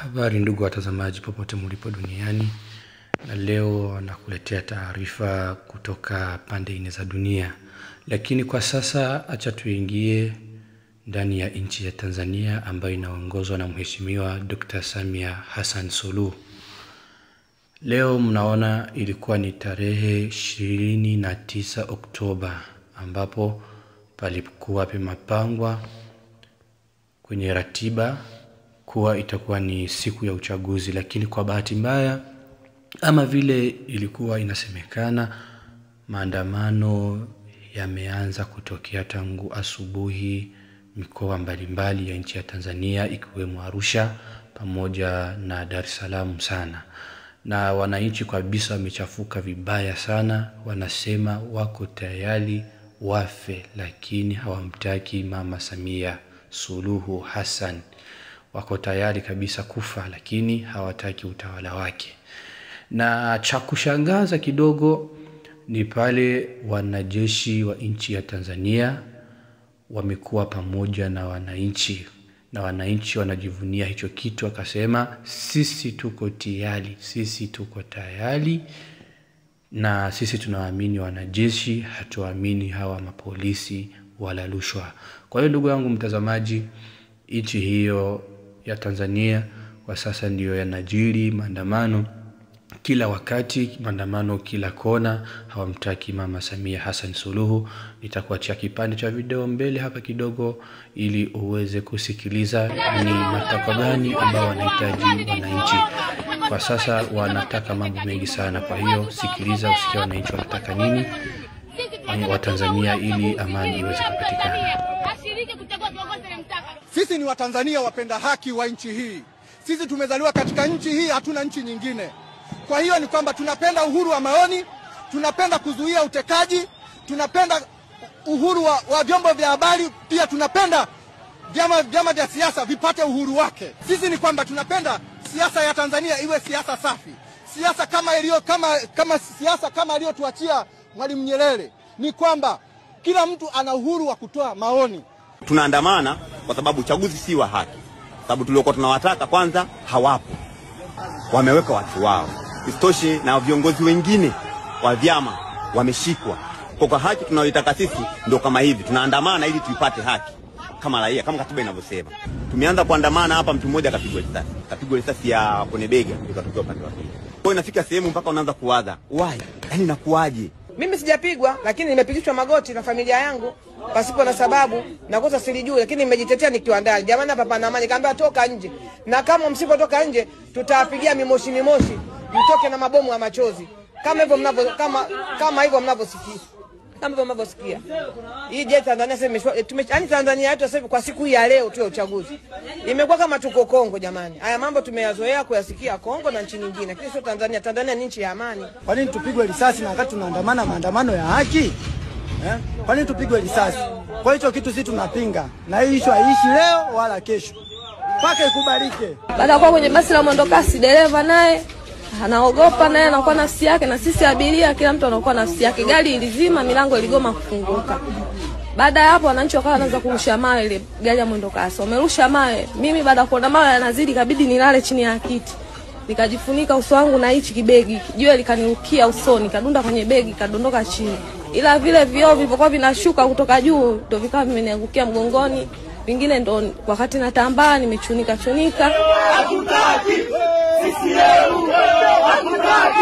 Habari ndugu watazamaji popote mlipo duniani, na leo nakuletea taarifa kutoka pande nne za dunia. Lakini kwa sasa acha tuingie ndani ya nchi ya Tanzania ambayo inaongozwa na Mheshimiwa Dr. Samia Hassan Suluhu. Leo mnaona ilikuwa ni tarehe 29 Oktoba ambapo palikuwa pemapangwa kwenye ratiba kuwa itakuwa ni siku ya uchaguzi, lakini kwa bahati mbaya ama vile ilikuwa inasemekana, maandamano yameanza kutokea tangu asubuhi mikoa mbalimbali ya nchi ya Tanzania ikiwemo Arusha pamoja na Dar es Salaam sana. Na wananchi kabisa wamechafuka vibaya sana, wanasema wako tayari wafe lakini hawamtaki Mama Samia Suluhu Hassan. Wako tayari kabisa kufa lakini hawataki utawala wake. Na cha kushangaza kidogo ni pale wanajeshi wa nchi ya Tanzania wamekuwa pamoja na wananchi, na wananchi wanajivunia hicho kitu, wakasema sisi tuko tayari, sisi tuko tayari, na sisi tunawaamini wanajeshi, hatuamini hawa mapolisi wala rushwa. Kwa hiyo ndugu yangu mtazamaji, nchi hiyo ya Tanzania kwa sasa ndio yanajiri maandamano kila wakati, maandamano kila kona, hawamtaki Mama Samia Hassan Suluhu. Nitakuachia kipande cha video mbele hapa kidogo ili uweze kusikiliza ni matakwa gani ambao wanahitaji wananchi. Kwa sasa wanataka mambo mengi sana, kwa hiyo sikiliza usikie wananchi wanataka nini wa Tanzania ili amani iweze kupatikana. Sisi ni Watanzania wapenda haki wa nchi hii. Sisi tumezaliwa katika nchi hii, hatuna nchi nyingine. Kwa hiyo ni kwamba tunapenda uhuru wa maoni, tunapenda kuzuia utekaji, tunapenda uhuru wa vyombo vya habari, pia tunapenda vyama vya siasa vipate uhuru wake. Sisi ni kwamba tunapenda siasa ya Tanzania iwe siasa safi. Siasa siasa kama aliyotuachia Mwalimu Nyerere, ni kwamba kila mtu ana uhuru wa kutoa maoni. Tunaandamana kwa sababu uchaguzi si wa haki. Sababu tuliokuwa tunawataka kwanza hawapo. Wameweka watu wao. Isitoshe na viongozi wengine wa vyama wameshikwa. Kwa haki tunayoitaka sisi ndio kama hivi. Tunaandamana ili tuipate haki kama raia, kama katiba inavyosema. Tumeanza kuandamana hapa, mtu mmoja akapigwa risasi. Kapigwa risasi ya kwenye bega, ikatokea upande wa pili. Kwa inafika sehemu mpaka unaanza kuwaza, why? Yaani nakuaje? Mimi sijapigwa, lakini nimepigishwa magoti na familia yangu pasipo na sababu, na kosa silijui, lakini nimejitetea nikiwa ndani. Jamani, hapa pana amani, kaambia toka nje. Na kama msipotoka nje, tutawapigia mimoshi, mtoke na mabomu ya machozi. Kama hivyo mnavyosikia. Kama hivyo mnavyosikia. Hii je, Tanzania sasa yaani Tanzania yetu sasa kwa siku hii ya leo tu ya uchaguzi imekuwa kama tuko Kongo jamani. Haya mambo tumeyazoea kuyasikia Kongo na nchi nyingine, lakini sio Tanzania. Tanzania ni nchi ya amani. Kwa nini tupigwe risasi na wakati tunaandamana maandamano ya haki? Kwa nini tupigwe risasi? Kwa hicho kitu sisi tunapinga. Na hii issue haiishi leo wala kesho. Paka ikubalike. Baada kwa kwenye basi la mwendokasi, dereva naye anaogopa, naye anakuwa nafsi yake, na sisi abiria kila mtu anakuwa nafsi yake. Gari ilizima, milango iligoma kufunguka. Baada ya hapo wananchi wakawa wanaanza kurusha mawe ile gari ya mwendokasi. Wamerusha mawe. Mimi baada ya kuona mawe yanazidi kabidi nilale chini ya kiti. Nikajifunika uso wangu na hichi kibegi. Jua likanirukia usoni, kadunda kwenye begi, kadondoka chini. Ila vile vioo vilivyokuwa vinashuka kutoka juu ndio vikawa vimeniangukia mgongoni. Vingine ndo wakati natambaa nimechunika. Hatutaki sisi leo, hatutaki